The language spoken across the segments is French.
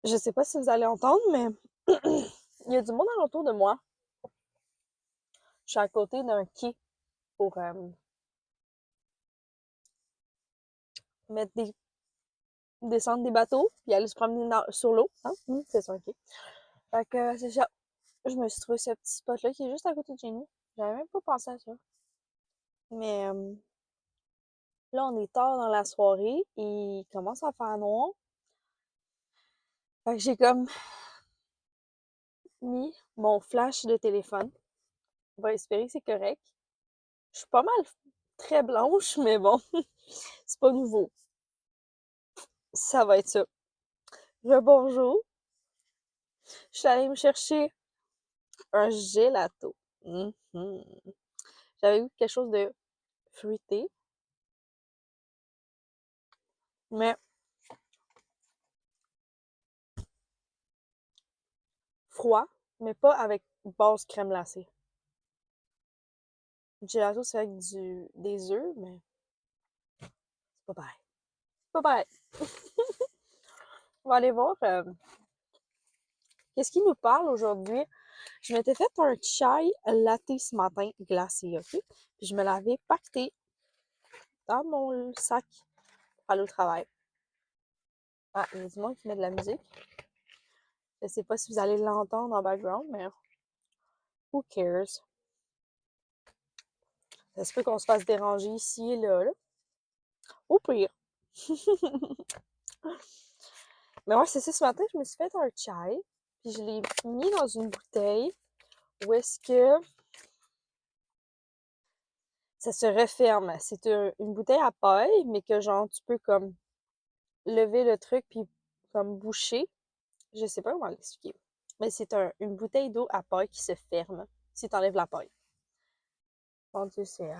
Je sais pas si vous allez entendre, mais il y a du monde alentour de moi. Je suis à côté d'un quai pour mettre descendre des bateaux, puis aller se promener sur l'eau. Hein? C'est ça, un quai. Fait que c'est ça. Je me suis trouvé ce petit spot-là qui est juste à côté de chez nous. J'avais même pas pensé à ça. Mais là, on est tard dans la soirée et il commence à faire noir. Fait que j'ai comme mis mon flash de téléphone. On va espérer que c'est correct. Je suis pas mal très blanche, mais bon, c'est pas nouveau. Ça va être ça. Rebonjour. Je suis allée me chercher un gelato. Mhm. J'avais eu quelque chose de fruité, mais froid, mais pas avec base crème glacée. Le gelato, c'est avec des œufs, mais c'est pas pareil. C'est pas pareil. On va aller voir qu'est-ce qui nous parle aujourd'hui. Je m'étais fait un chai latte ce matin glacé, ok? Puis je me l'avais pacté dans mon sac pour aller au travail. Ah, il y a du monde qui met de la musique. Je sais pas si vous allez l'entendre en background, mais who cares? Ça se peut qu'on se fasse déranger ici et là. Au pire. Mais ouais, c'est ça, ce matin, je me suis fait un chai, puis je l'ai mis dans une bouteille où est-ce que ça se referme. C'est une bouteille à paille, mais que genre, tu peux comme lever le truc puis comme boucher. Je sais pas comment l'expliquer. Mais c'est une bouteille d'eau à paille qui se ferme si t'enlèves la paille. Mon Dieu, c'est...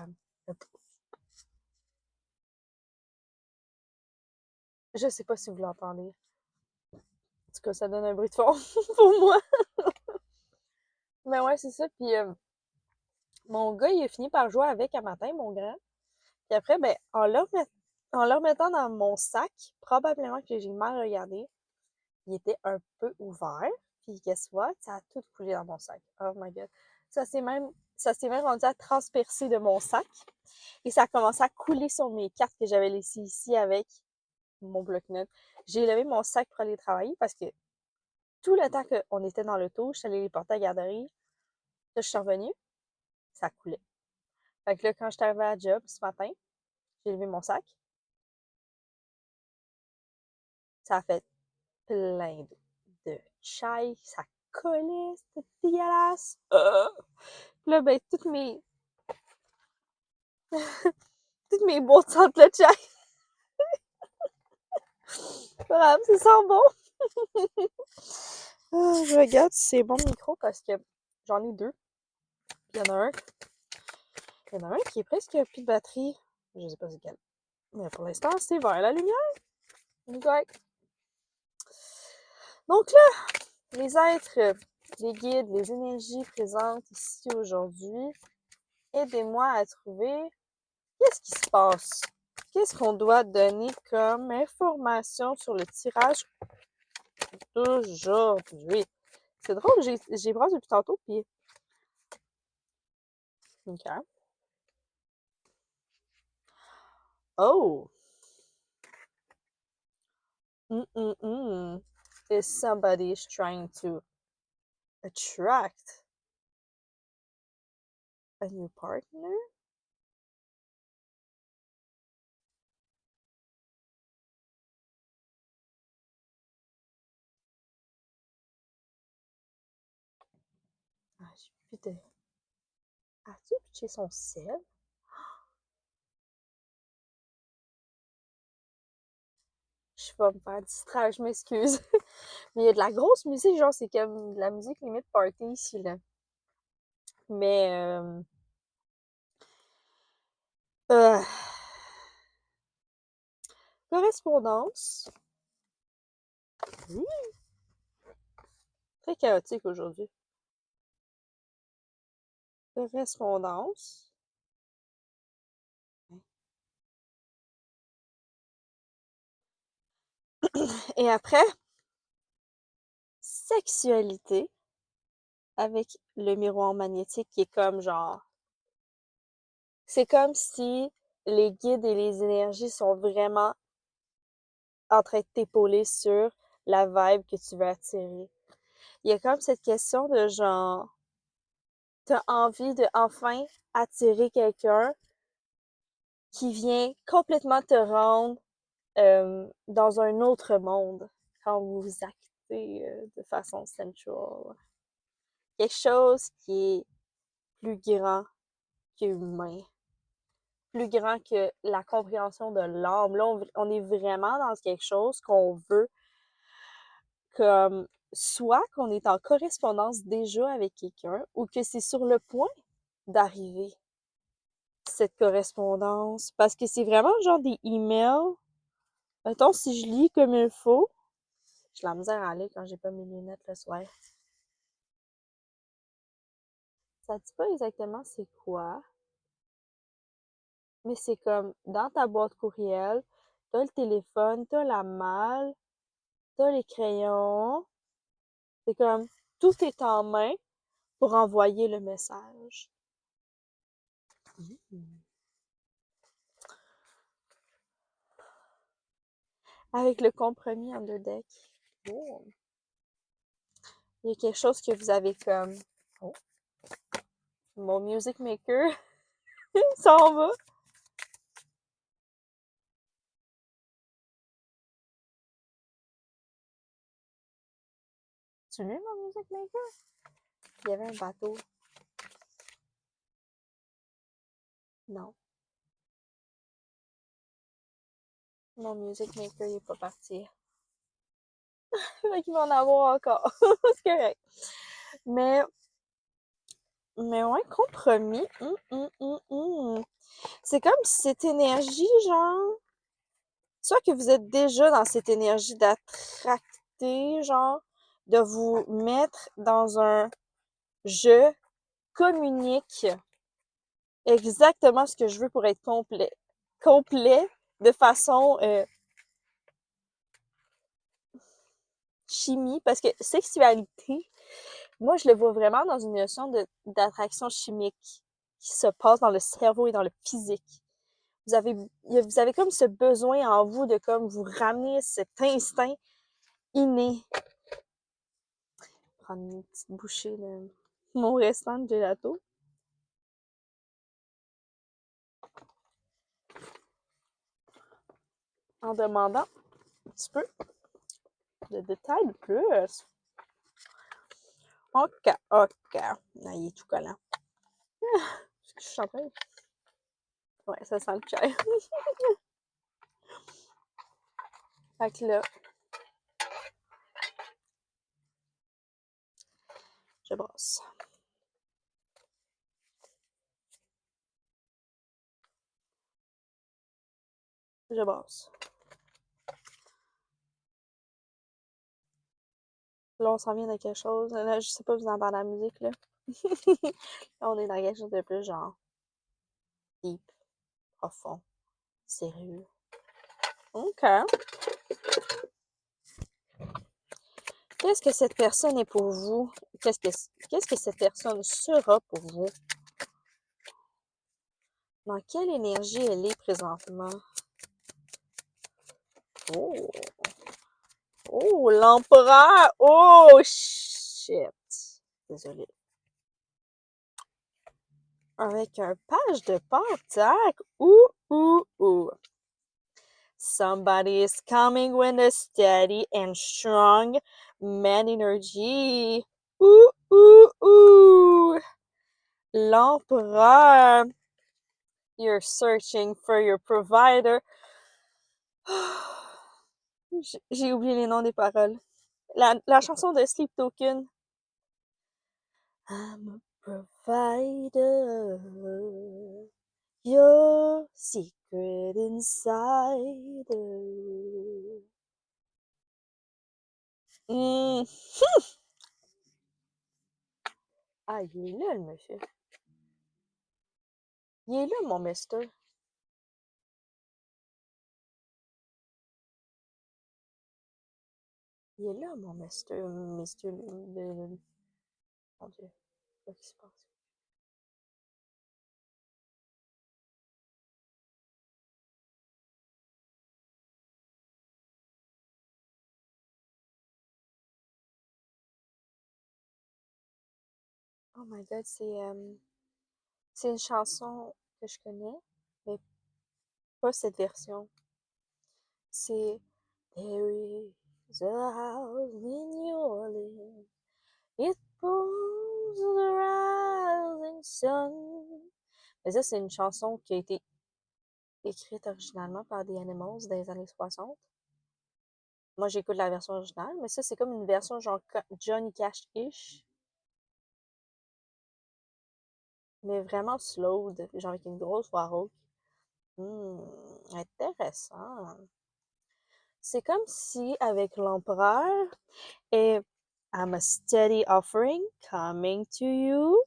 je sais pas si vous l'entendez. En tout cas, ça donne un bruit de fond pour moi. Mais ouais, c'est ça. Puis mon gars, il a fini par jouer avec un matin, mon grand. Puis après, ben, en le remettant dans mon sac, probablement que j'ai mal regardé, il était un peu ouvert. Puis guess what? Ça a tout coulé dans mon sac. Oh my god. Ça s'est même rendu à transpercer de mon sac. Et ça a commencé à couler sur mes cartes que j'avais laissées ici avec mon bloc-notes. J'ai levé mon sac pour aller travailler parce que tout le temps qu'on était dans l'auto, je suis allée les porter à la garderie. Là, je suis revenue, ça coulait. Fait que là, quand je suis arrivée à la job ce matin, j'ai levé mon sac. Ça a fait plein de chai, ça collait, c'était dégueulasse. Là, ben, toutes mes boîtes sentent le chai. Voilà, ça sent bon. Je regarde si c'est bon micro parce que j'en ai deux. Il y en a un. Il y en a un qui est presque plus de batterie. Je sais pas c'est quel. Mais pour l'instant, c'est vers la lumière. Exact. Donc là, les êtres, les guides, les énergies présentes ici aujourd'hui, aidez-moi à trouver qu'est-ce qui se passe. Qu'est-ce qu'on doit donner comme information sur le tirage d'aujourd'hui? C'est drôle, j'ai brassé depuis tantôt, puis... OK. Oh! Mm-mm-mm. Is somebody trying to attract a new partner? Ah, j'ai plus de... As-tu pitché son sel? Je vais me faire distraire, je m'excuse. Mais il y a de la grosse musique, genre, c'est comme de la musique limite party ici, là. Mais, euh, correspondance. Oui, très chaotique aujourd'hui. Correspondance. Et après, sexualité avec le miroir magnétique qui est comme genre... C'est comme si les guides et les énergies sont vraiment en train de t'épauler sur la vibe que tu veux attirer. Il y a comme cette question de genre, t'as envie de enfin attirer quelqu'un qui vient complètement te rendre dans un autre monde quand vous vous actez de façon sensuelle. Quelque chose qui est plus grand qu'humain, plus grand que la compréhension de l'âme. Là, on est vraiment dans quelque chose qu'on veut comme soit qu'on est en correspondance déjà avec quelqu'un ou que c'est sur le point d'arriver, cette correspondance. Parce que c'est vraiment genre des emails. Mettons, si je lis comme il faut, j'ai la misère à lire quand j'ai pas mes lunettes le soir. Ça dit pas exactement c'est quoi, mais c'est comme dans ta boîte courriel, t'as le téléphone, t'as la malle, t'as les crayons. C'est comme tout est en main pour envoyer le message. Avec le compromis under deck. Oh. Il y a quelque chose que vous avez comme. Oh. Mon music maker s'en va. Tu l'as, mon music maker? Il y avait un bateau. Non. Mon music maker, il est pas parti. Fait qu'il va en avoir encore. C'est correct. Mais, mais ouais, compromis. C'est comme si cette énergie, genre, soit que vous êtes déjà dans cette énergie d'attracter, genre, de vous mettre dans un je communique exactement ce que je veux pour être complet. Complet de façon chimie, parce que sexualité, moi, je le vois vraiment dans une notion d'attraction chimique qui se passe dans le cerveau et dans le physique. Vous avez comme ce besoin en vous de comme vous ramener cet instinct inné. Prendre une petite bouchée de mon restant de gelato. En demandant un petit peu de détails de plus. Ok, ok. Ah, il est tout collant. Je suis en train de... Ouais, ça sent le chai. Fait que là, je brosse. Je brosse. Là, on s'en vient de quelque chose. Là, je sais pas, vous entendez la musique, là. Là, on est dans quelque chose de plus genre deep, profond, sérieux. OK. Qu'est-ce que cette personne est pour vous? Qu'est-ce que cette personne sera pour vous? Dans quelle énergie elle est présentement? Oh! Oh, l'empereur! Oh, shit! Désolée. Avec un page de pentacle. Ouh. Somebody is coming with a steady and strong man energy. Ouh. L'empereur. You're searching for your provider. J'ai oublié les noms des paroles. La chanson de Sleep Token. I'm a provider. Your secret insider. Ah, il est là, le monsieur. Il est là, mon mister. Il est là, mon Mister, mon Dieu, qu'est-ce qui se passe? Oh my god, c'est une chanson que je connais, mais pas cette version. C'est There is a house in New Orleans. It pulls the rising sun. Mais ça, c'est une chanson qui a été écrite originalement par The Animals dans les années 60. Moi, j'écoute la version originale, mais ça, c'est comme une version genre Johnny Cash-ish, mais vraiment slow, genre avec une grosse voix rauque. Intéressant. C'est comme si, avec l'empereur et I'm a steady offering coming to you,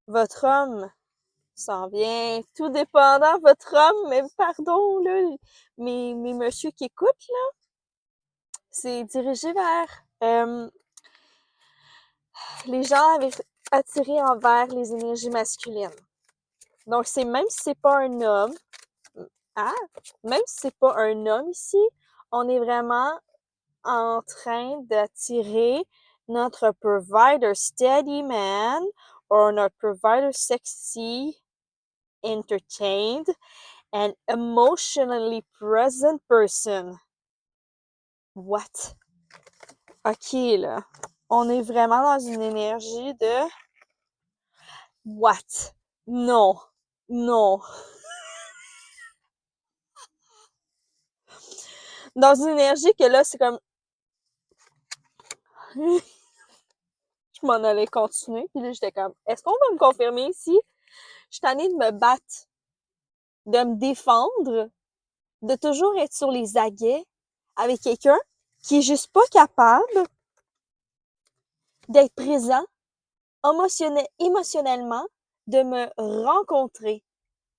votre homme s'en vient, tout dépendant, votre homme, mais pardon, là, mes messieurs qui écoutent, là, c'est dirigé vers les gens avec, attirés envers les énergies masculines. Donc, c'est même si c'est pas un homme, ah, même si c'est pas un homme ici, on est vraiment en train d'attirer notre provider steady man or notre provider sexy, entertained, and emotionally present person. What? Ok, là. On est vraiment dans une énergie de what? Non. Non. Dans une énergie que là, c'est comme je m'en allais continuer, puis là, j'étais comme est-ce qu'on va me confirmer ici? Je suis tannée de me battre, de me défendre, de toujours être sur les aguets avec quelqu'un qui est juste pas capable d'être présent émotionnellement, de me rencontrer.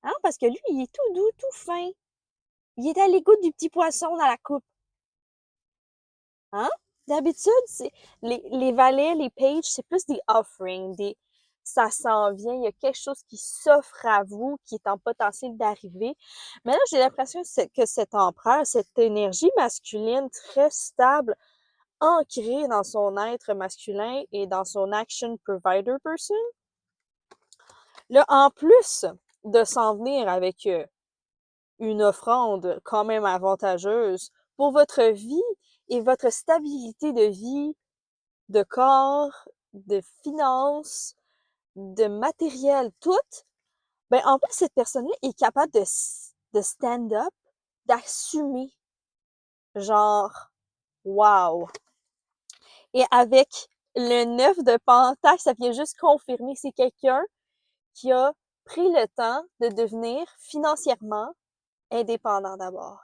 Hein? Parce que lui, il est tout doux, tout fin. Il est à l'écoute du petit poisson dans la coupe. Hein? D'habitude, c'est les valets, les pages, c'est plus des offerings, ça s'en vient, il y a quelque chose qui s'offre à vous, qui est en potentiel d'arriver. Mais là, j'ai l'impression que cet empereur, cette énergie masculine très stable, ancrée dans son être masculin et dans son action provider person, là, en plus de s'en venir avec une offrande quand même avantageuse pour votre vie et votre stabilité de vie, de corps, de finances, de matériel, tout, ben en plus, cette personne-là est capable de stand up, d'assumer. Genre, wow. Et avec le 9 de Pentacle, ça vient juste confirmer que c'est quelqu'un qui a pris le temps de devenir financièrement indépendant d'abord,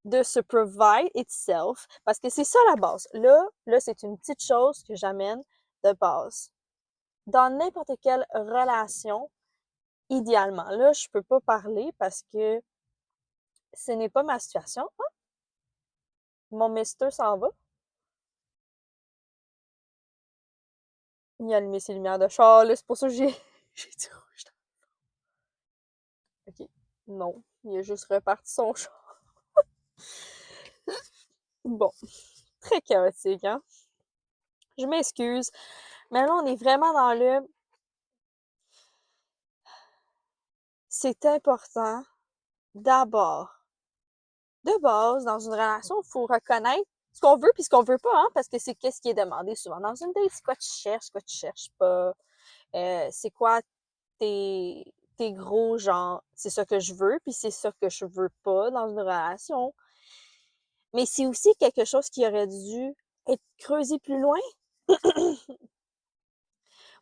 de se provide itself, parce que c'est ça la base. Là, c'est une petite chose que j'amène de base. Dans n'importe quelle relation, idéalement, là, je peux pas parler parce que ce n'est pas ma situation. Ah, mon mister s'en va. Il a allumé ses lumières de char, là, c'est pour ça que j'ai j'ai dit rouge. Ok, non, il a juste reparti son char. Bon, très chaotique, hein? Je m'excuse, mais là, on est vraiment dans le c'est important d'abord, de base, dans une relation, il faut reconnaître ce qu'on veut puis ce qu'on veut pas, hein, parce que c'est qu'est-ce qui est demandé souvent dans une date, c'est quoi tu cherches pas, c'est quoi tes gros genre, c'est ça que je veux puis c'est ça que je veux pas dans une relation. Mais c'est aussi quelque chose qui aurait dû être creusé plus loin.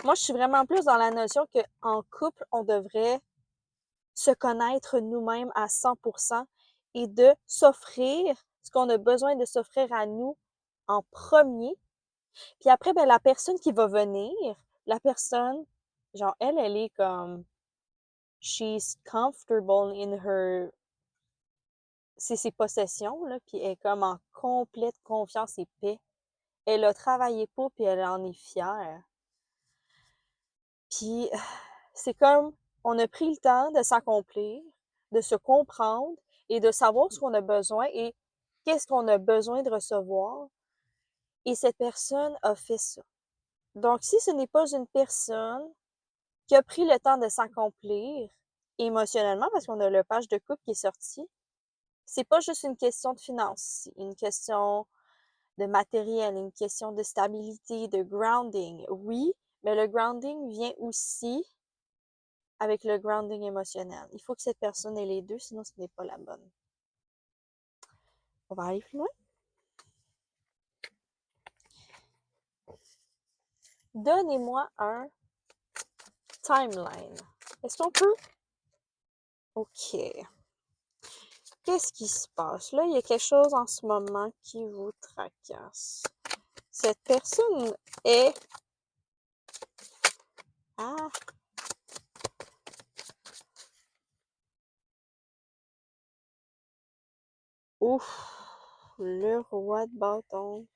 Moi, je suis vraiment plus dans la notion qu'en couple, on devrait se connaître nous-mêmes à 100% et de s'offrir ce qu'on a besoin de s'offrir à nous en premier. Puis après, ben, la personne qui va venir, la personne, genre, elle est comme, she's comfortable in her c'est ses possessions, là, puis elle est comme en complète confiance et paix. Elle a travaillé pour, puis elle en est fière. Puis c'est comme on a pris le temps de s'accomplir, de se comprendre et de savoir ce qu'on a besoin et qu'est-ce qu'on a besoin de recevoir. Et cette personne a fait ça. Donc, si ce n'est pas une personne qui a pris le temps de s'accomplir émotionnellement, parce qu'on a le page de couple qui est sorti, c'est pas juste une question de finances, c'est une question de matériel, une question de stabilité, de grounding. Oui, mais le grounding vient aussi avec le grounding émotionnel. Il faut que cette personne ait les deux, sinon ce n'est pas la bonne. On va aller plus loin. Donnez-moi un timeline. Est-ce qu'on peut? OK. Qu'est-ce qui se passe? Là, il y a quelque chose en ce moment qui vous tracasse. Cette personne est... Ah! Ouf! Le roi de bâton.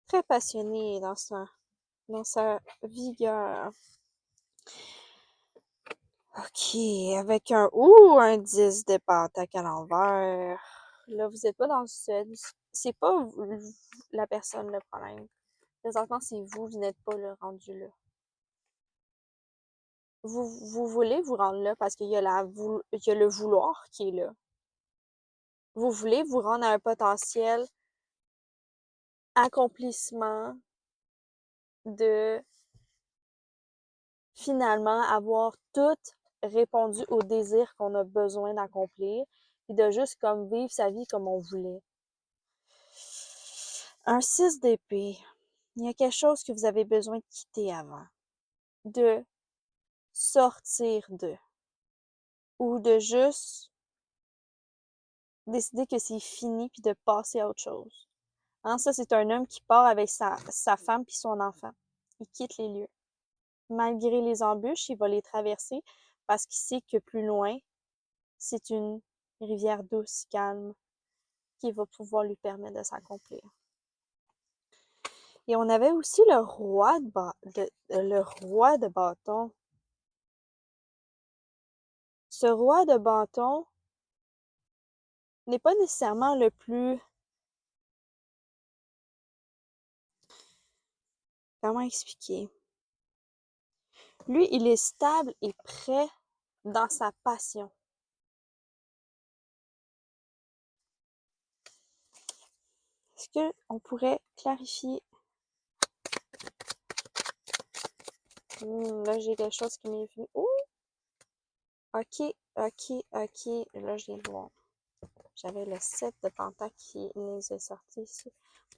Très passionné dans sa vigueur. OK, avec un 10 de pentacle à l'envers. Là, vous n'êtes pas dans le seul. C'est pas la personne le problème. Présentement, c'est vous n'êtes pas le rendu là. Vous voulez vous rendre là parce qu'il y a il y a le vouloir qui est là. Vous voulez vous rendre à un potentiel accomplissement de finalement avoir tout répondu aux désirs qu'on a besoin d'accomplir et de juste comme vivre sa vie comme on voulait. Un 6 d'épée, il y a quelque chose que vous avez besoin de quitter avant, de sortir de, ou de juste décider que c'est fini puis de passer à autre chose. Hein, ça, c'est un homme qui part avec sa femme puis son enfant. Il quitte les lieux. Malgré les embûches, il va les traverser parce qu'il sait que plus loin, c'est une rivière douce, calme, qui va pouvoir lui permettre de s'accomplir. Et on avait aussi le roi de bâton. Ce roi de bâton n'est pas nécessairement le plus... Comment expliquer? Lui, il est stable et prêt dans sa passion. Est-ce qu'on pourrait clarifier? Là, j'ai quelque chose qui m'est venu. Oh! OK, OK, OK. Là, je viens de voir. J'avais le 7 de pentacle qui nous est sorti ici.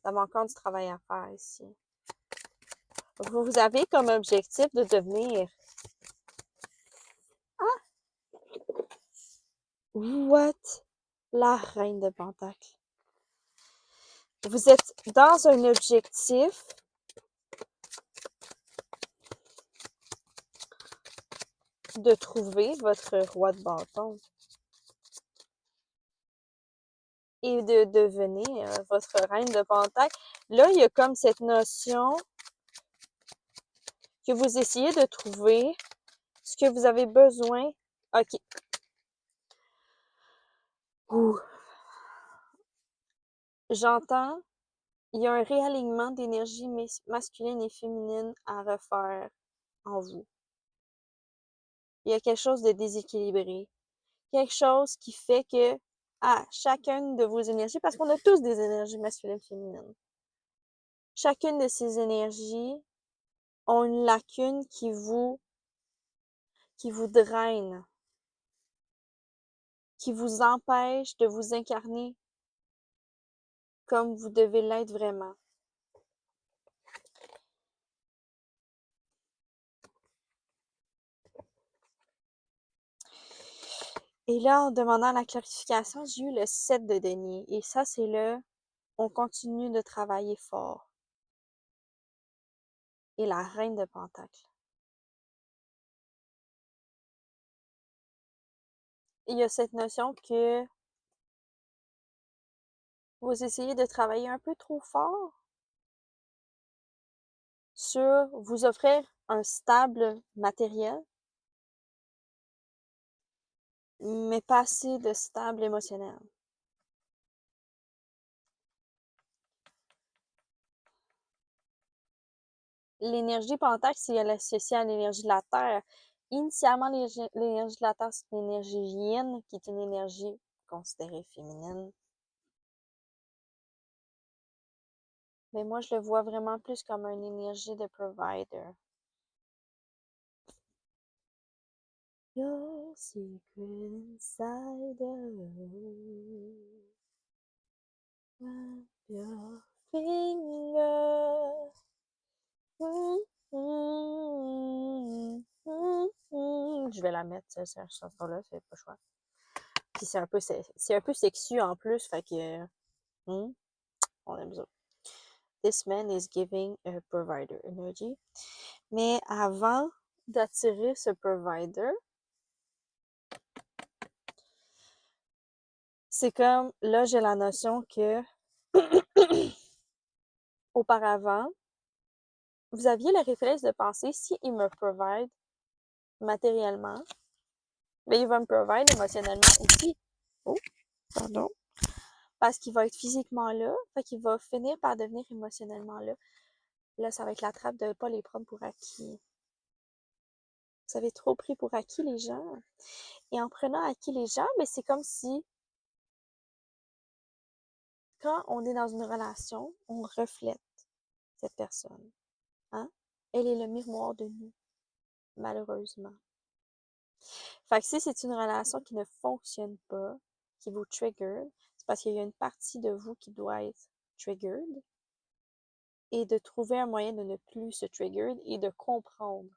Nous avons encore du travail à faire ici. Vous avez comme objectif de devenir... Ah! What? La reine de pentacle. Vous êtes dans un objectif de trouver votre roi de bâton et de devenir votre reine de pentacle. Là, il y a comme cette notion que vous essayez de trouver ce que vous avez besoin. OK. Ouh. J'entends, il y a un réalignement d'énergie masculine et féminine à refaire en vous. Il y a quelque chose de déséquilibré. Quelque chose qui fait que chacune de vos énergies, parce qu'on a tous des énergies masculines et féminines, chacune de ces énergies ont une lacune qui vous draine, qui vous empêche de vous incarner comme vous devez l'être vraiment. Et là, en demandant la clarification, j'ai eu le 7 de denier. Et ça, c'est on continue de travailler fort. Et la reine de pentacle. Il y a cette notion que vous essayez de travailler un peu trop fort sur vous offrir un stable matériel, mais pas assez de stable émotionnel. L'énergie Pentacle, c'est associé à l'énergie de la Terre. Initialement, l'énergie de la Terre, c'est une énergie yin, qui est une énergie considérée féminine. Mais moi, je le vois vraiment plus comme une énergie de provider. Your secret insider. Wrap your finger. Je vais la mettre, cette chanson-là, c'est pas le choix. Puis c'est un peu sexy en plus, fait que on aime ça. This man is giving a provider energy. Mais avant d'attirer ce provider, c'est comme, là, j'ai la notion que auparavant, vous aviez le réflexe de penser, si il me provide matériellement, mais il va me provide émotionnellement aussi. Oh, pardon. Parce qu'il va être physiquement là, fait qu'il va finir par devenir émotionnellement là. Là, ça va être la trappe de ne pas les prendre pour acquis. Vous avez trop pris pour acquis les gens. Et en prenant acquis les gens, mais c'est comme si, quand on est dans une relation, on reflète cette personne. Hein? Elle est le miroir de nous, malheureusement. Fait que si c'est une relation qui ne fonctionne pas, qui vous trigger, c'est parce qu'il y a une partie de vous qui doit être triggered et de trouver un moyen de ne plus se trigger et de comprendre.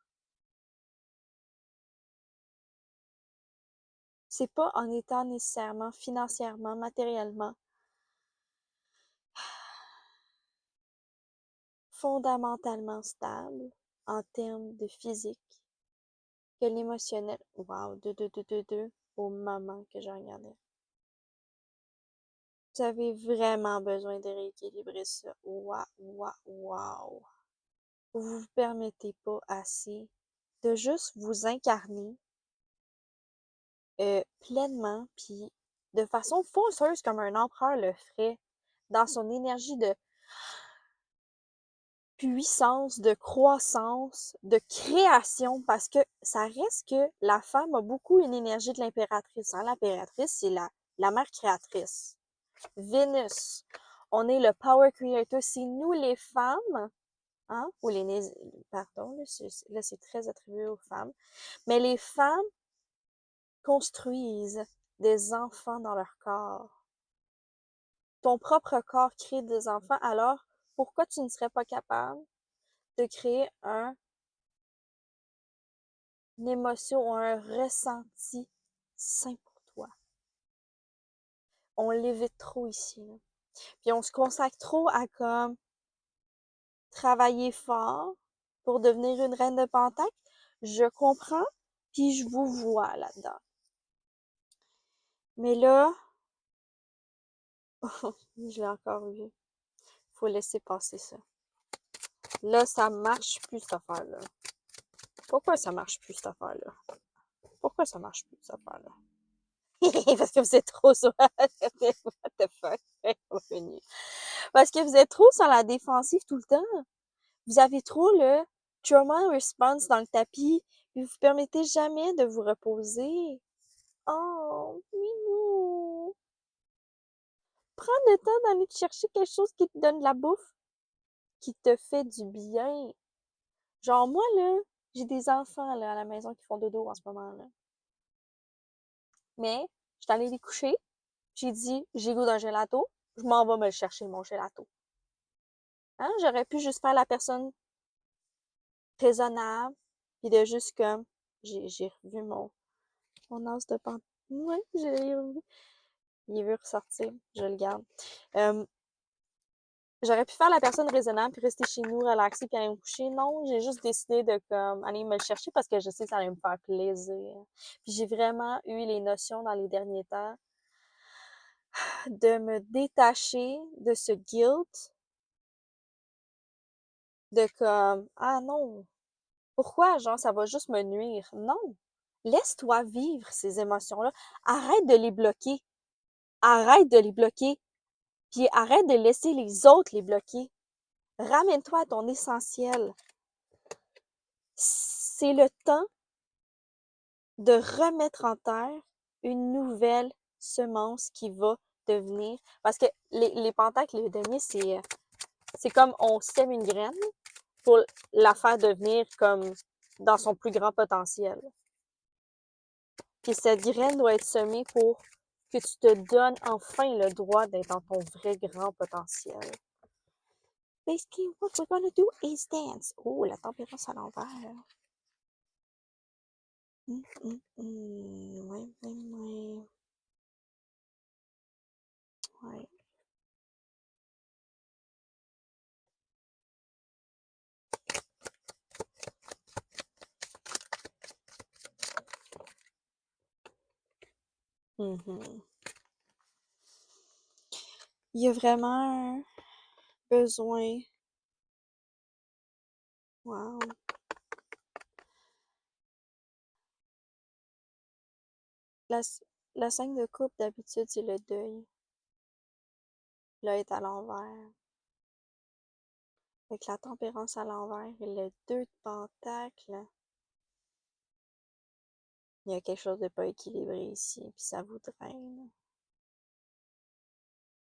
C'est pas en étant nécessairement financièrement, matériellement, fondamentalement stable en termes de physique que l'émotionnel. Wow, au moment que je regardais. Vous avez vraiment besoin de rééquilibrer ça. Wow. Vous vous permettez pas assez de juste vous incarner pleinement, puis de façon fonceuse comme un empereur le ferait, dans son énergie de puissance, de croissance, de création, parce que ça reste que la femme a beaucoup une énergie de l'impératrice. Hein? L'impératrice, c'est la mère créatrice. Vénus, on est le power creator. C'est nous les femmes, hein? Ou pardon, là c'est très attribué aux femmes, mais les femmes construisent des enfants dans leur corps. Ton propre corps crée des enfants, alors pourquoi tu ne serais pas capable de créer une émotion ou un ressenti sain pour toi? On l'évite trop ici, là. Puis on se consacre trop à comme travailler fort pour devenir une reine de Pentacle. Je comprends, puis je vous vois là-dedans. Mais là, je l'ai encore vu. Faut laisser passer ça. Là, ça marche plus, cette affaire-là. Pourquoi ça marche plus, cette affaire-là? Pourquoi ça marche plus, cette affaire-là? Parce que vous êtes trop sur la... What the fuck? Parce que vous êtes trop sur la défensive tout le temps. Vous avez trop le trauma response dans le tapis, puis vous permettez jamais de vous reposer. Oh, minou! Prends le temps d'aller te chercher quelque chose qui te donne de la bouffe, qui te fait du bien. Genre, moi, là, j'ai des enfants, là, à la maison qui font dodo en ce moment, là. Mais, je suis allée les coucher, j'ai dit, j'ai goût d'un gelato, je m'en vais me le chercher, mon gelato. Hein? J'aurais pu juste faire la personne raisonnable, puis de juste comme, j'ai revu mon as de pantalon. Ouais, j'ai revu. Il veut ressortir, je le garde. J'aurais pu faire la personne raisonnable puis rester chez nous, relaxer puis aller me coucher. Non, j'ai juste décidé de comme aller me le chercher parce que je sais que ça allait me faire plaisir. Puis j'ai vraiment eu les notions dans les derniers temps de me détacher de ce guilt, de comme, ah non, pourquoi, genre, ça va juste me nuire? Non. Laisse-toi vivre ces émotions-là. Arrête de les bloquer. Arrête de les bloquer. Puis arrête de laisser les autres les bloquer. Ramène-toi à ton essentiel. C'est le temps de remettre en terre une nouvelle semence qui va devenir. Parce que les pentacles et les deniers, c'est comme on sème une graine pour la faire devenir comme dans son plus grand potentiel. Puis cette graine doit être semée pour que tu te donnes enfin le droit d'être dans ton vrai grand potentiel. Basically, what we're gonna do is dance. Oh, la tempérance à l'envers. Ouais, ouais, ouais. Ouais. Mhm. Il y a vraiment un besoin. Wow. La, la 5 de coupe, d'habitude, c'est le deuil. Là, est à l'envers. Avec la tempérance à l'envers et le 2 de pentacle, il y a quelque chose de pas équilibré ici, puis ça vous draine.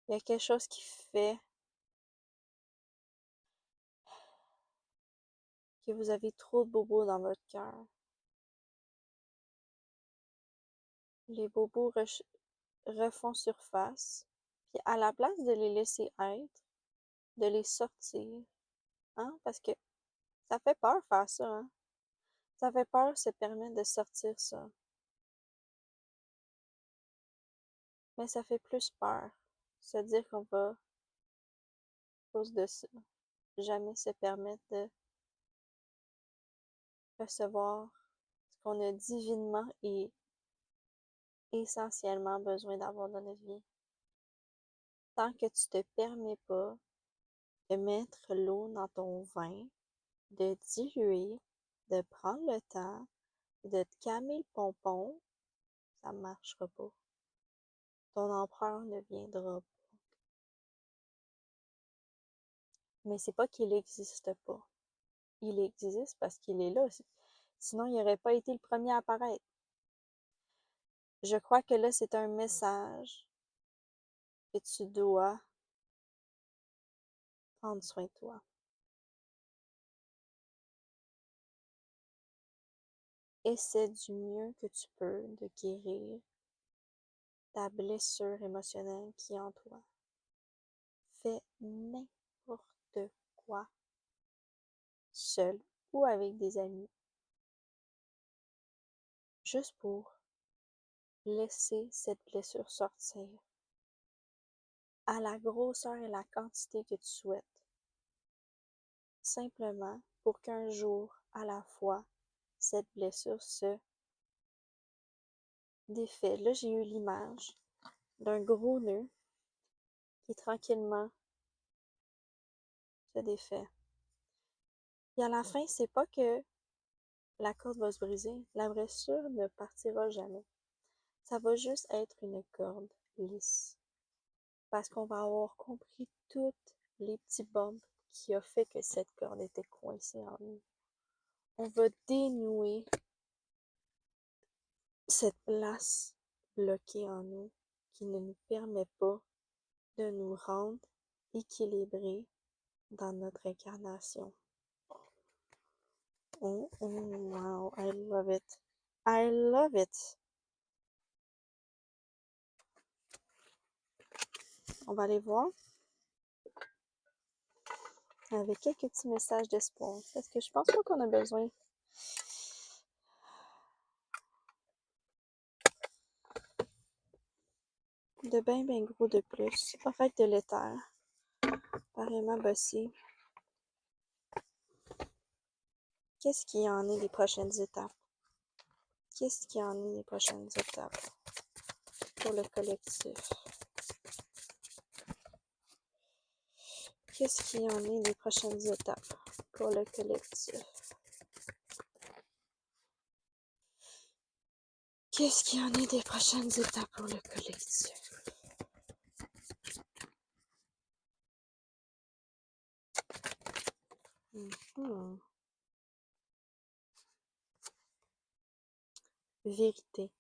Il y a quelque chose qui fait que vous avez trop de bobos dans votre cœur. Les bobos refont surface, puis à la place de les laisser être, de les sortir, hein, parce que ça fait peur faire ça, hein. Ça fait peur se permettre de sortir ça. Mais ça fait plus peur se dire qu'on va, à cause de ça, jamais se permettre de recevoir ce qu'on a divinement et essentiellement besoin d'avoir dans notre vie. Tant que tu te permets pas de mettre l'eau dans ton vin, de diluer, de prendre le temps, de te calmer le pompon, ça ne marchera pas. Ton empereur ne viendra pas. Mais c'est pas qu'il n'existe pas. Il existe parce qu'il est là. Sinon, il n'aurait pas été le premier à apparaître. Je crois que là, c'est un message que tu dois prendre soin de toi. Essaie du mieux que tu peux de guérir ta blessure émotionnelle qui est en toi. Fais n'importe quoi, seul ou avec des amis, juste pour laisser cette blessure sortir à la grosseur et la quantité que tu souhaites. Simplement pour qu'un jour à la fois, cette blessure se défait. Là, j'ai eu l'image d'un gros nœud qui tranquillement se défait. Et à la fin, c'est pas que la corde va se briser. La blessure ne partira jamais. Ça va juste être une corde lisse. Parce qu'on va avoir compris tous les petits bumps qui ont fait que cette corde était coincée en nous. On va dénouer cette place bloquée en nous qui ne nous permet pas de nous rendre équilibrés dans notre incarnation. Oh, oh, wow, I love it. I love it. On va aller voir avec quelques petits messages d'espoir. Parce que je pense pas qu'on a besoin de ben gros de plus. Arrête de l'éther. Apparemment bossé. Qu'est-ce qui en est les prochaines étapes? Qu'est-ce qui en est les prochaines étapes pour le collectif? Qu'est-ce qui en est des prochaines étapes pour le collectif? Qu'est-ce qui en est des prochaines étapes pour le collectif? Vérité.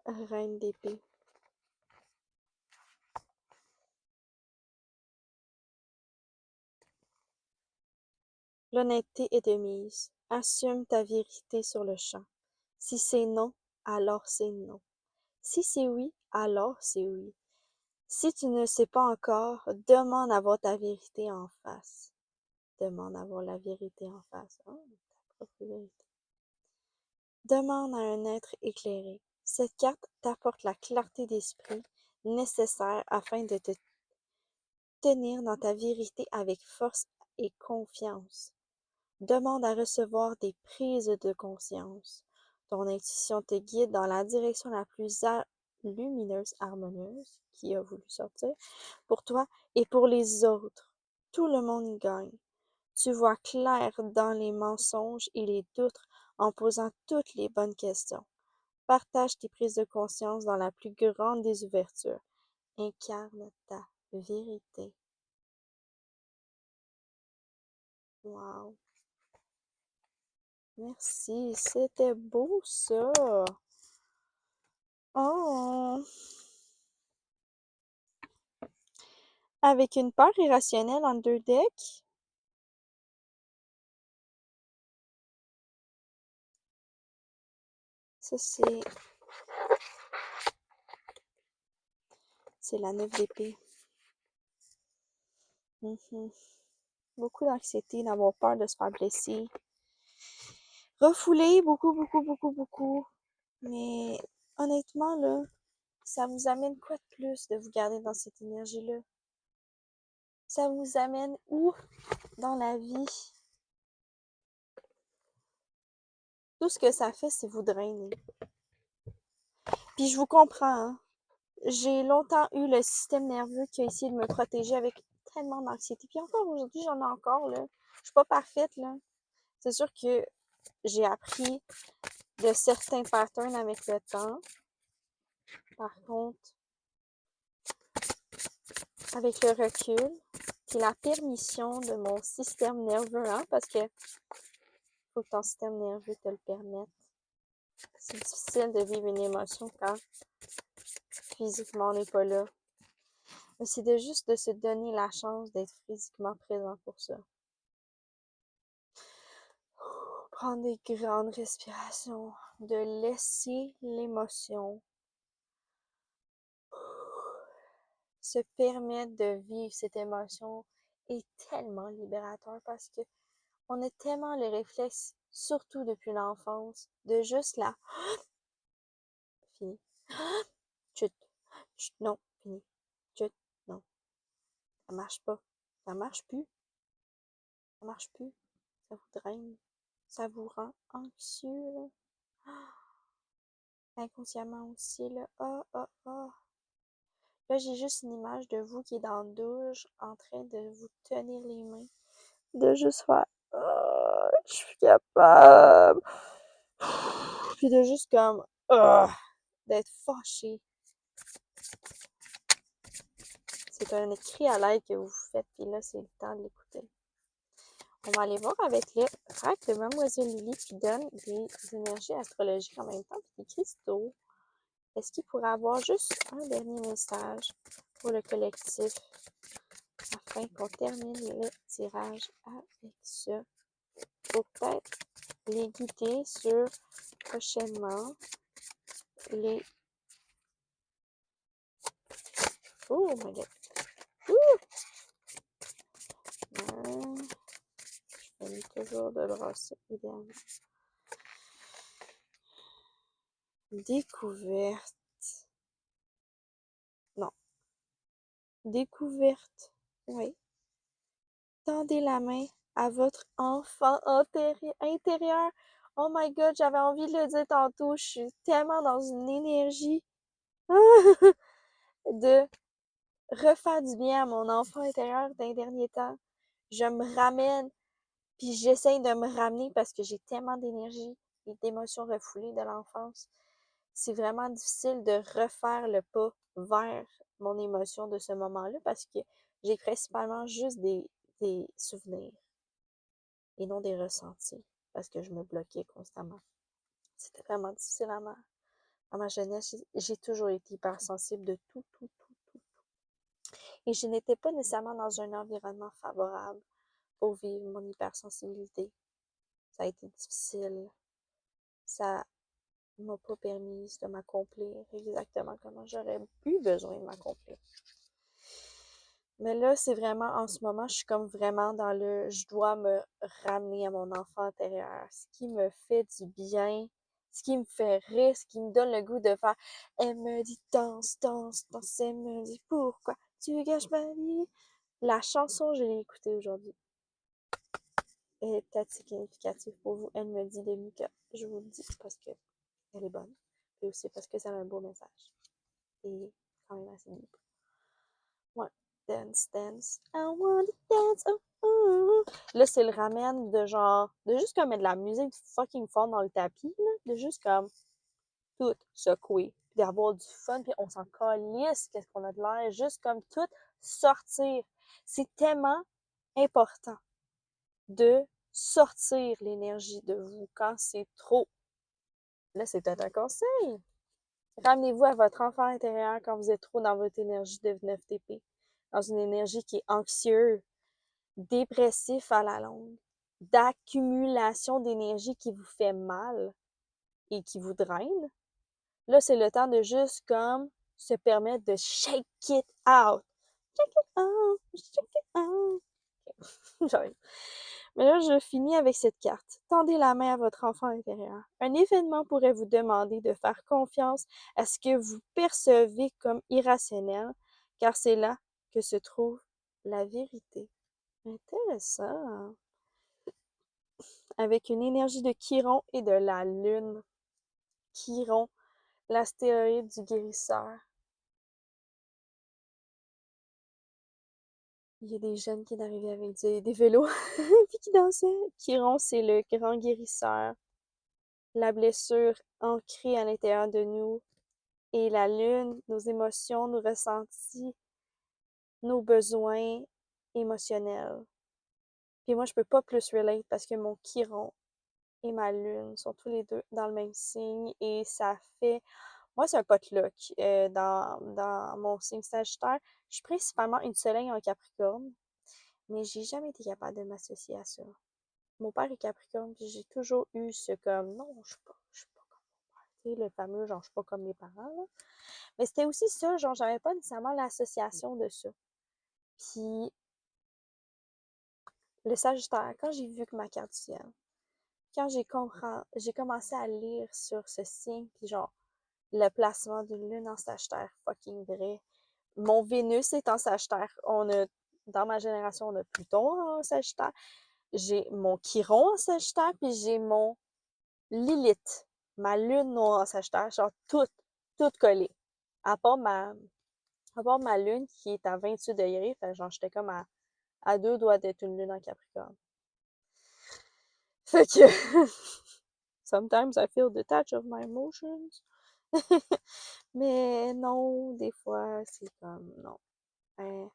Reine d'épée. L'honnêteté est de mise. Assume ta vérité sur le champ. Si c'est non, alors c'est non. Si c'est oui, alors c'est oui. Si tu ne sais pas encore, demande à voir ta vérité en face. Demande à voir la vérité en face. Oh, ta propre vérité. Demande à un être éclairé. Cette carte t'apporte la clarté d'esprit nécessaire afin de te tenir dans ta vérité avec force et confiance. Demande à recevoir des prises de conscience. Ton intuition te guide dans la direction la plus lumineuse, harmonieuse, qui a voulu sortir, pour toi et pour les autres. Tout le monde gagne. Tu vois clair dans les mensonges et les doutes en posant toutes les bonnes questions. Partage tes prises de conscience dans la plus grande des ouvertures. Incarne ta vérité. Wow. Merci, c'était beau ça. Oh. Avec une peur irrationnelle en 2 decks. Ça, c'est la 9 d'épée. Beaucoup d'anxiété, d'avoir peur de se faire blesser. Refouler, beaucoup. Mais honnêtement, là, ça vous amène quoi de plus de vous garder dans cette énergie-là? Ça vous amène où dans la vie? Tout ce que ça fait, c'est vous drainer. Puis je vous comprends, hein. J'ai longtemps eu le système nerveux qui a essayé de me protéger avec tellement d'anxiété. Puis encore aujourd'hui, j'en ai encore, là. Je suis pas parfaite, là. C'est sûr que j'ai appris de certains patterns avec le temps. Par contre, avec le recul, puis la permission de mon système nerveux, hein, parce que faut que ton système nerveux te le permette. C'est difficile de vivre une émotion quand physiquement on n'est pas là. Mais c'est de juste de se donner la chance d'être physiquement présent pour ça. Prendre des grandes respirations, de laisser l'émotion se permettre de vivre cette émotion est tellement libérateur parce que on a tellement le réflexe, surtout depuis l'enfance, de juste la fini. Chut, chut, non, fini. Chut, non. Ça marche pas. Ça marche plus. Ça marche plus. Ça vous draine. Ça vous rend anxieux, là. Inconsciemment aussi, là. Là, j'ai juste une image de vous qui est dans la douche, en train de vous tenir les mains. De juste faire je suis capable. Puis de juste comme d'être fâché. C'est un cri à l'aide que vous faites, puis là, c'est le temps de l'écouter. On va aller voir avec le rack de Mademoiselle Lily qui donne des énergies astrologiques en même temps, puis des cristaux. Est-ce qu'il pourrait avoir juste un dernier message pour le collectif afin qu'on termine le tirage avec ça? Pour peut-être les guider sur prochainement les... Oh my god! Je finis toujours de brasser, idéalement. Découverte. découverte. Oui. Tendez la main à votre enfant intérieur. Oh my God, j'avais envie de le dire tantôt. Je suis tellement dans une énergie de refaire du bien à mon enfant intérieur d'un dernier temps. Je me ramène, puis j'essaye de me ramener parce que j'ai tellement d'énergie et d'émotions refoulées de l'enfance. C'est vraiment difficile de refaire le pas vers mon émotion de ce moment-là parce que j'ai principalement juste des souvenirs et non des ressentis parce que je me bloquais constamment. C'était vraiment difficile à ma jeunesse. J'ai toujours été hypersensible de tout, tout, tout, tout. Et je n'étais pas nécessairement dans un environnement favorable pour vivre mon hypersensibilité. Ça a été difficile. Ça m'a pas permis de m'accomplir exactement comment j'aurais eu besoin de m'accomplir. Mais là, c'est vraiment, en ce moment, je suis comme vraiment dans je dois me ramener à mon enfant intérieur. Ce qui me fait du bien, ce qui me fait rire, ce qui me donne le goût de faire. Elle me dit danse, danse, danse. Elle me dit pourquoi tu gâches ma vie. La chanson, je l'ai écoutée aujourd'hui. Elle est peut-être significative pour vous. Elle me dit de Mika. Je vous le dis parce que elle est bonne. Et aussi parce que ça a un beau message. Et quand même assez deep. Ouais. Dance, dance. I wanna dance. Oh, oh. Là, c'est le ramen de genre. De juste comme mettre de la musique fucking fort dans le tapis. Là. De juste comme tout secouer. Puis d'avoir du fun. Puis on s'en calisse. Qu'est-ce qu'on a de l'air. Juste comme tout sortir. C'est tellement important de sortir l'énergie de vous quand c'est trop. Là, c'est peut-être un conseil. Ramenez-vous à votre enfant intérieur quand vous êtes trop dans votre énergie de 9TP. Dans une énergie qui est anxieuse, dépressif à la longue, d'accumulation d'énergie qui vous fait mal et qui vous draine. Là, c'est le temps de juste comme se permettre de shake it out. Shake it out, shake it out. J'arrive. Mais là, je finis avec cette carte. Tendez la main à votre enfant intérieur. Un événement pourrait vous demander de faire confiance à ce que vous percevez comme irrationnel, car c'est là que se trouve la vérité. Intéressant. Avec une énergie de Chiron et de la Lune. Chiron, l'astéroïde du guérisseur. Il y a des jeunes qui sont arrivés avec des vélos puis qui dansaient. Chiron, c'est le grand guérisseur. La blessure ancrée à l'intérieur de nous et la lune, nos émotions, nos ressentis, nos besoins émotionnels. Puis moi, je peux pas plus relate parce que mon Chiron et ma lune sont tous les deux dans le même signe et ça fait... Moi, c'est un potluck dans mon signe Sagittaire. Je suis principalement une soleil en Capricorne, mais j'ai jamais été capable de m'associer à ça. Mon père est Capricorne, puis j'ai toujours eu ce comme, non, je suis pas comme mon père. Tu sais, le fameux, genre, je suis pas comme mes parents, là. Mais c'était aussi ça, genre, j'avais pas nécessairement l'association de ça. Puis, le Sagittaire, quand j'ai vu que ma carte du ciel, quand j'ai commencé à lire sur ce signe, puis genre, le placement d'une lune en Sagittaire, fucking vrai. Mon Vénus est en Sagittaire. Dans ma génération, on a Pluton en Sagittaire. J'ai mon Chiron en Sagittaire, puis j'ai mon Lilith, ma lune noire en Sagittaire, genre tout collé. À part ma lune qui est à 28 degrés, fait genre j'étais comme à deux doigts d'être une lune en Capricorne. Fait que sometimes I feel detached of my emotions. Mais non, des fois, c'est comme non. Hein.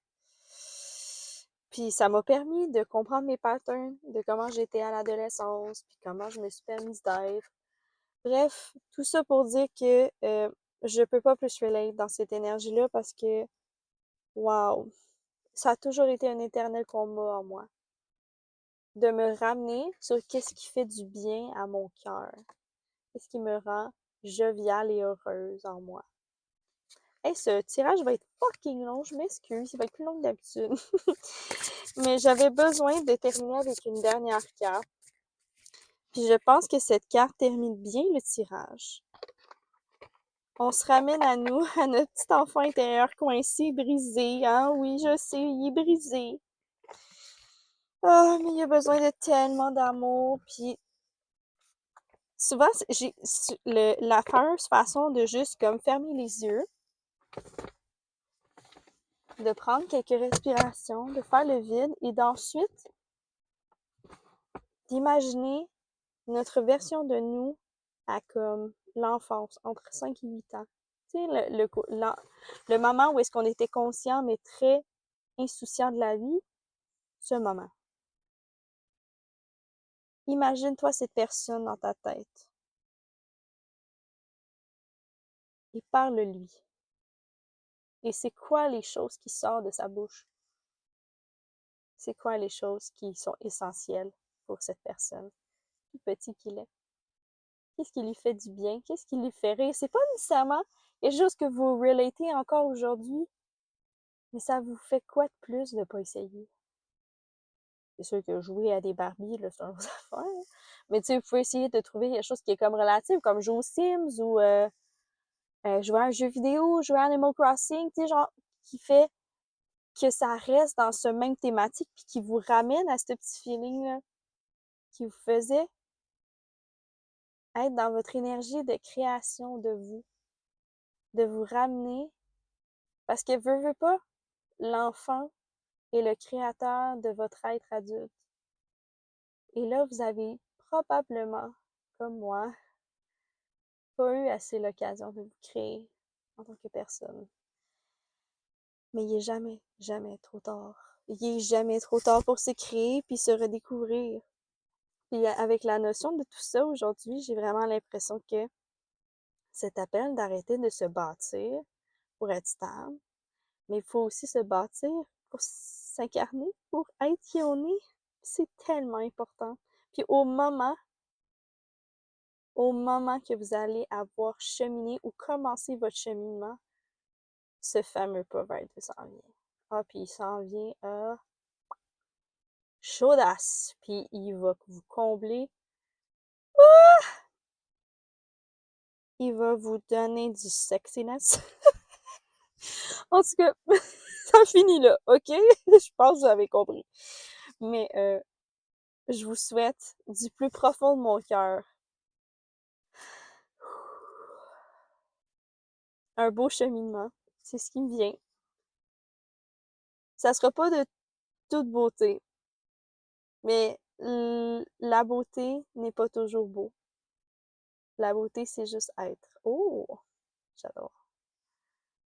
Puis ça m'a permis de comprendre mes patterns, de comment j'étais à l'adolescence, puis comment je me suis permis d'être. Bref, tout ça pour dire que je peux pas plus relate dans cette énergie-là parce que, wow, ça a toujours été un éternel combat en moi. De me ramener sur qu'est-ce qui fait du bien à mon cœur. Qu'est-ce qui me rend joviale et heureuse en moi. Hey, ce tirage va être fucking long, je m'excuse, il va être plus long que d'habitude. Mais j'avais besoin de terminer avec une dernière carte. Puis je pense que cette carte termine bien le tirage. On se ramène à nous, à notre petit enfant intérieur coincé, brisé, hein? Oui, je sais, il est brisé. Ah, mais il a besoin de tellement d'amour, puis souvent, j'ai la fameuse façon de juste comme fermer les yeux, de prendre quelques respirations, de faire le vide et d'ensuite d'imaginer notre version de nous à comme l'enfance, entre 5 et 8 ans. Tu sais, le moment où est-ce qu'on était conscient mais très insouciant de la vie, ce moment. Imagine-toi cette personne dans ta tête et parle-lui. Et c'est quoi les choses qui sortent de sa bouche? C'est quoi les choses qui sont essentielles pour cette personne, tout petit qu'il est? Qu'est-ce qui lui fait du bien? Qu'est-ce qui lui fait rire? C'est pas nécessairement quelque chose que vous relatez encore aujourd'hui, mais ça vous fait quoi de plus de pas essayer? C'est sûr que jouer à des Barbies, là, c'est une autre affaire. Mais tu sais, vous pouvez essayer de trouver quelque chose qui est comme relatif, comme jouer aux Sims ou jouer à un jeu vidéo, jouer à Animal Crossing, tu sais, genre, qui fait que ça reste dans ce même thématique puis qui vous ramène à ce petit feeling-là, qui vous faisait être dans votre énergie de création de vous ramener, parce que veut pas, l'enfant est le créateur de votre être adulte. Et là, vous avez probablement, comme moi, pas eu assez l'occasion de vous créer en tant que personne. Mais il est jamais, jamais trop tard. Il est jamais trop tard pour se créer puis se redécouvrir. Puis avec la notion de tout ça aujourd'hui, j'ai vraiment l'impression que cet appel d'arrêter de se bâtir pour être stable, mais il faut aussi se bâtir pour s'incarner, pour être qui on est. C'est tellement important. Puis au moment que vous allez avoir cheminé ou commencé votre cheminement, ce fameux provider s'en vient. Ah, puis il s'en vient chaudasse. Puis il va vous combler. Il va vous donner du sexiness. En tout cas, ça finit là, ok? Je pense que vous avez compris. Mais je vous souhaite du plus profond de mon cœur un beau cheminement. C'est ce qui me vient. Ça sera pas de toute beauté, mais la beauté n'est pas toujours beau. La beauté, c'est juste être. Oh, j'adore.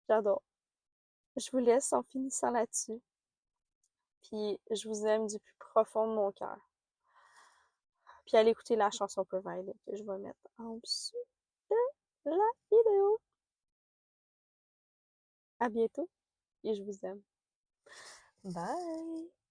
J'adore. Je vous laisse en finissant là-dessus. Puis je vous aime du plus profond de mon cœur. Puis allez écouter la chanson Provider que je vais mettre en dessous de la vidéo. À bientôt et je vous aime. Bye!